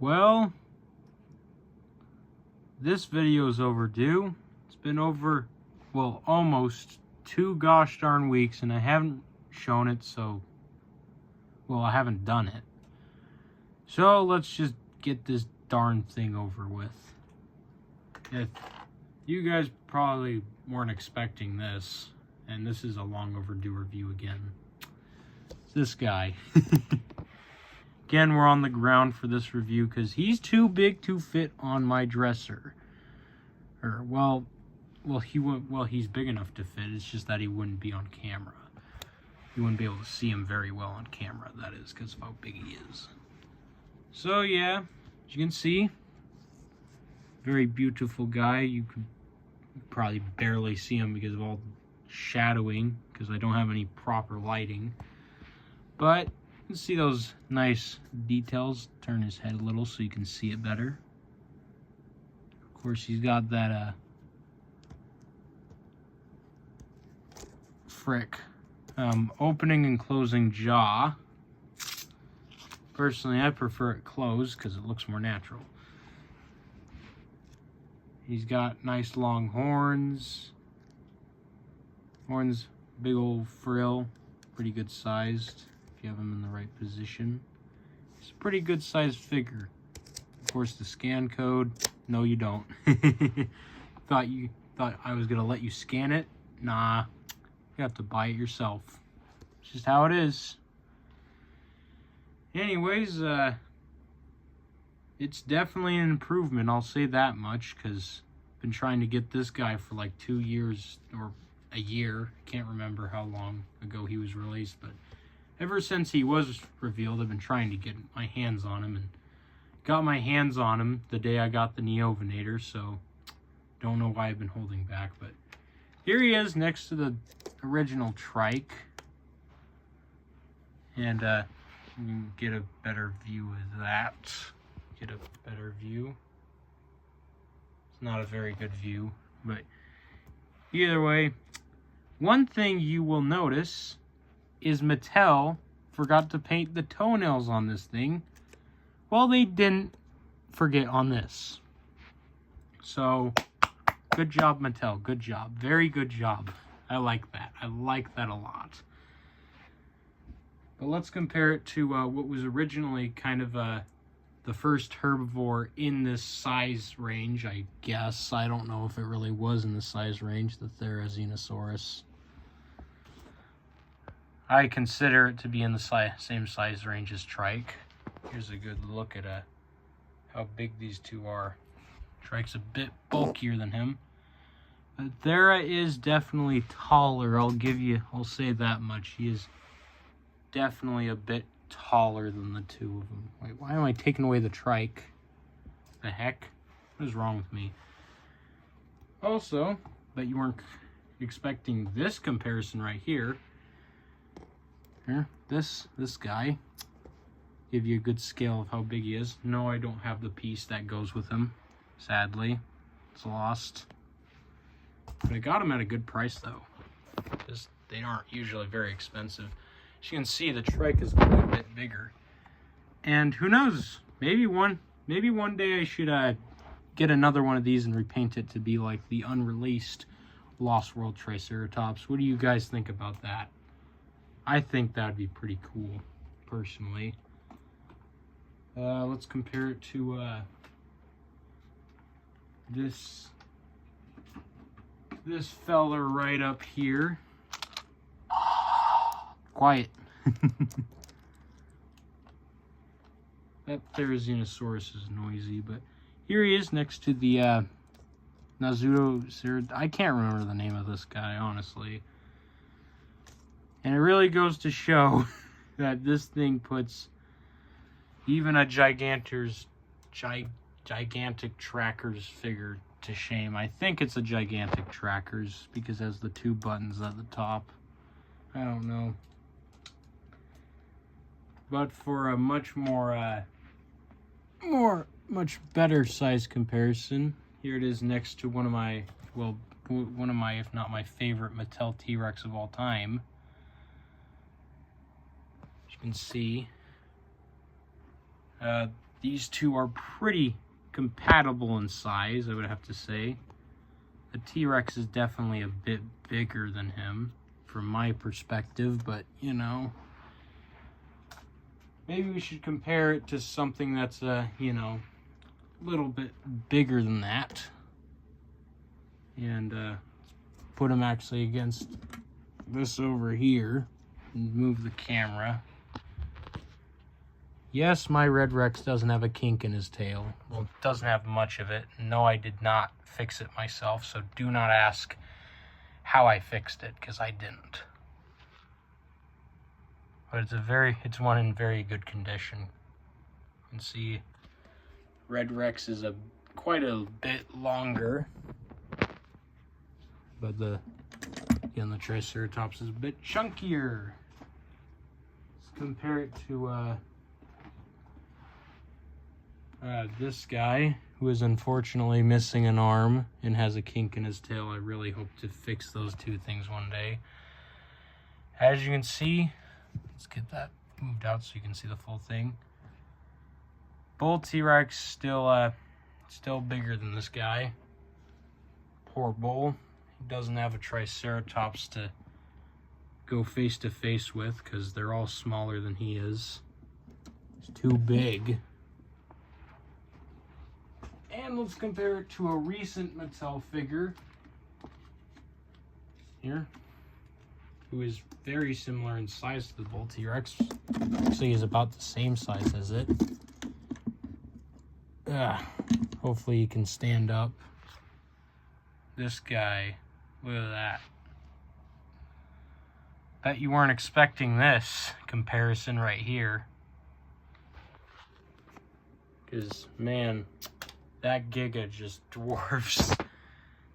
Well, this video is overdue. It's been over, well, almost 2 gosh darn weeks, and I haven't shown it, so, well, I haven't done it. So let's just get this darn thing over with. If you guys probably weren't expecting this, and this is a long overdue review again. This guy. Again, we're on the ground for this review because he's too big to fit on my dresser. Or, he's big enough to fit. It's just that he wouldn't be on camera. You wouldn't be able to see him very well on camera, that is, because of how big he is. So, yeah, as you can see, very beautiful guy. You can probably barely see him because of all the shadowing, because I don't have any proper lighting. But you can see those nice details. Turn his head a little so you can see it better. Of course, he's got that opening and closing jaw. Personally, I prefer it closed because it looks more natural. He's got nice long horns. Horns, big old frill, pretty good sized if you have him in the right position. It's a pretty good sized figure. Of course, the scan code, no you don't. Thought I was gonna let you scan it? Nah, you have to buy it yourself. It's just how it is. Anyways, it's definitely an improvement, I'll say that much, because I've been trying to get this guy for like 2 years or a year. I can't remember how long ago he was released, but ever since he was revealed, I've been trying to get my hands on him, and got my hands on him the day I got the Neovinator, so don't know why I've been holding back, but here he is next to the original trike, and you can get a better view of that. Get a better view. It's not a very good view, but either way, one thing you will notice is Mattel forgot to paint the toenails on this thing. Well, they didn't forget on this. So, good job, Mattel. Good job. Very good job. I like that. I like that a lot. But let's compare it to what was originally kind of the first herbivore in this size range, I guess. I don't know if it really was in the size range, the Therizinosaurus. I consider it to be in the same size range as Trike. Here's a good look at how big these two are. Trike's a bit bulkier than him. But Thera is definitely taller, I'll say that much. He is definitely a bit taller than the two of them. Wait, why am I taking away the Trike? The heck? What is wrong with me? Also, bet you weren't expecting this comparison right here. Here, this guy. Give you a good scale of how big he is. No, I don't have the piece that goes with him. Sadly, it's lost. But I got him at a good price though, because they aren't usually very expensive. As you can see, the trike is quite a bit bigger. And who knows? Maybe one day I should get another one of these and repaint it to be like the unreleased Lost World Triceratops. What do you guys think about that? I think that'd be pretty cool, personally. Let's compare it to this fella right up here. Quiet. That Therizinosaurus is noisy, but here he is next to the Nazuto. I can't remember the name of this guy, honestly. And it really goes to show that this thing puts even a gigantic Trackers figure to shame. I think it's a gigantic Trackers because it has the 2 buttons at the top. I don't know. But for a much better size comparison, here it is next to one of my, if not my favorite Mattel T-Rex of all time. As you can see, these two are pretty compatible in size, I would have to say. The T-Rex is definitely a bit bigger than him from my perspective, but you know, maybe we should compare it to something that's you know, a little bit bigger than that, and put him actually against this over here and move the camera. Yes, my Red Rex doesn't have a kink in his tail. Well, it doesn't have much of it. No, I did not fix it myself, so do not ask how I fixed it, because I didn't. But it's one in very good condition. You can see Red Rex is quite a bit longer, but again, the Triceratops is a bit chunkier. Let's compare it to this guy, who is unfortunately missing an arm and has a kink in his tail. I really hope to fix those two things one day. As you can see, let's get that moved out so you can see the full thing. Bull T-Rex still bigger than this guy. Poor Bull. He doesn't have a Triceratops to go face to face with, because they're all smaller than he is. He's too big. And let's compare it to a recent Mattel figure here, who is very similar in size to the Bull T-Rex. Actually, he's about the same size as it. Hopefully he can stand up. This guy, look at that. Bet you weren't expecting this comparison right here. Because, man, that Giga just dwarfs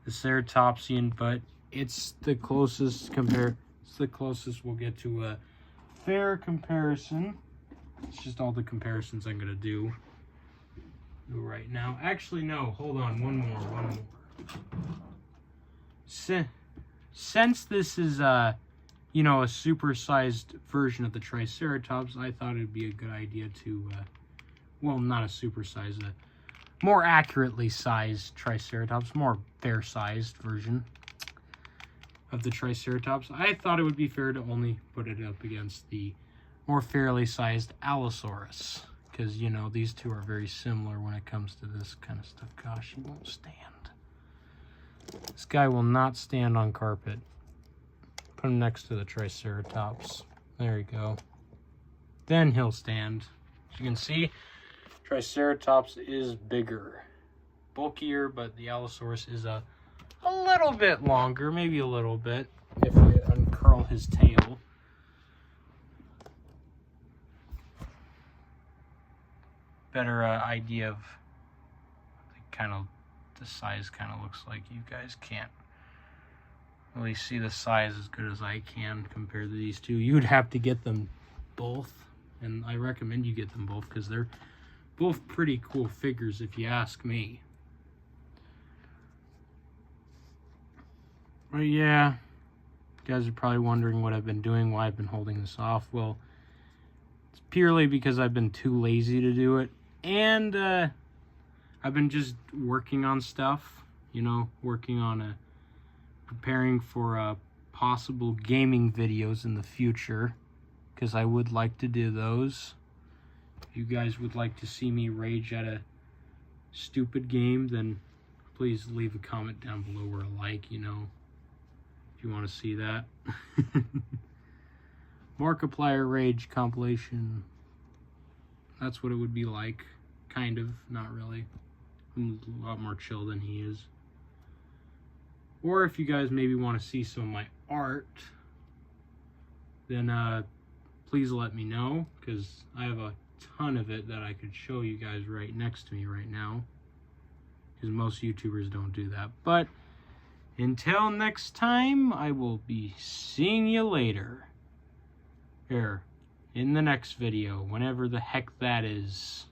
the Ceratopsian, but it's the closest we'll get to a fair comparison. It's just all the comparisons I'm gonna do right now. Actually, no, hold on, one more. Since this is you know, a supersized version of the Triceratops, I thought it'd be a good idea to well, not a supersized, a more accurately sized Triceratops, more fair-sized version of the Triceratops. I thought it would be fair to only put it up against the more fairly sized Allosaurus, because, you know, these two are very similar when it comes to this kind of stuff. Gosh, he won't stand. This guy will not stand on carpet. Put him next to the Triceratops. There you go. Then he'll stand. As you can see, Triceratops is bigger, bulkier, but the Allosaurus is a little bit longer, maybe a little bit, if you uncurl his tail. Better idea of the size kind of looks like. You guys can't really see the size as good as I can compared to these two. You'd have to get them both, and I recommend you get them both because they're both pretty cool figures if you ask me. But yeah, you guys are probably wondering what I've been doing, why I've been holding this off. Well, it's purely because I've been too lazy to do it, and I've been just working on stuff, you know, working on preparing for possible gaming videos in the future, because I would like to do those. If you guys would like to see me rage at a stupid game, then please leave a comment down below or a like, you know, if you want to see that. Markiplier Rage compilation. That's what it would be like. Kind of, not really. I'm a lot more chill than he is. Or if you guys maybe want to see some of my art, then please let me know, because I have a ton of it that I could show you guys right next to me right now, because most YouTubers don't do that. But until next time, I will be seeing you later. Here, in the next video, whenever the heck that is.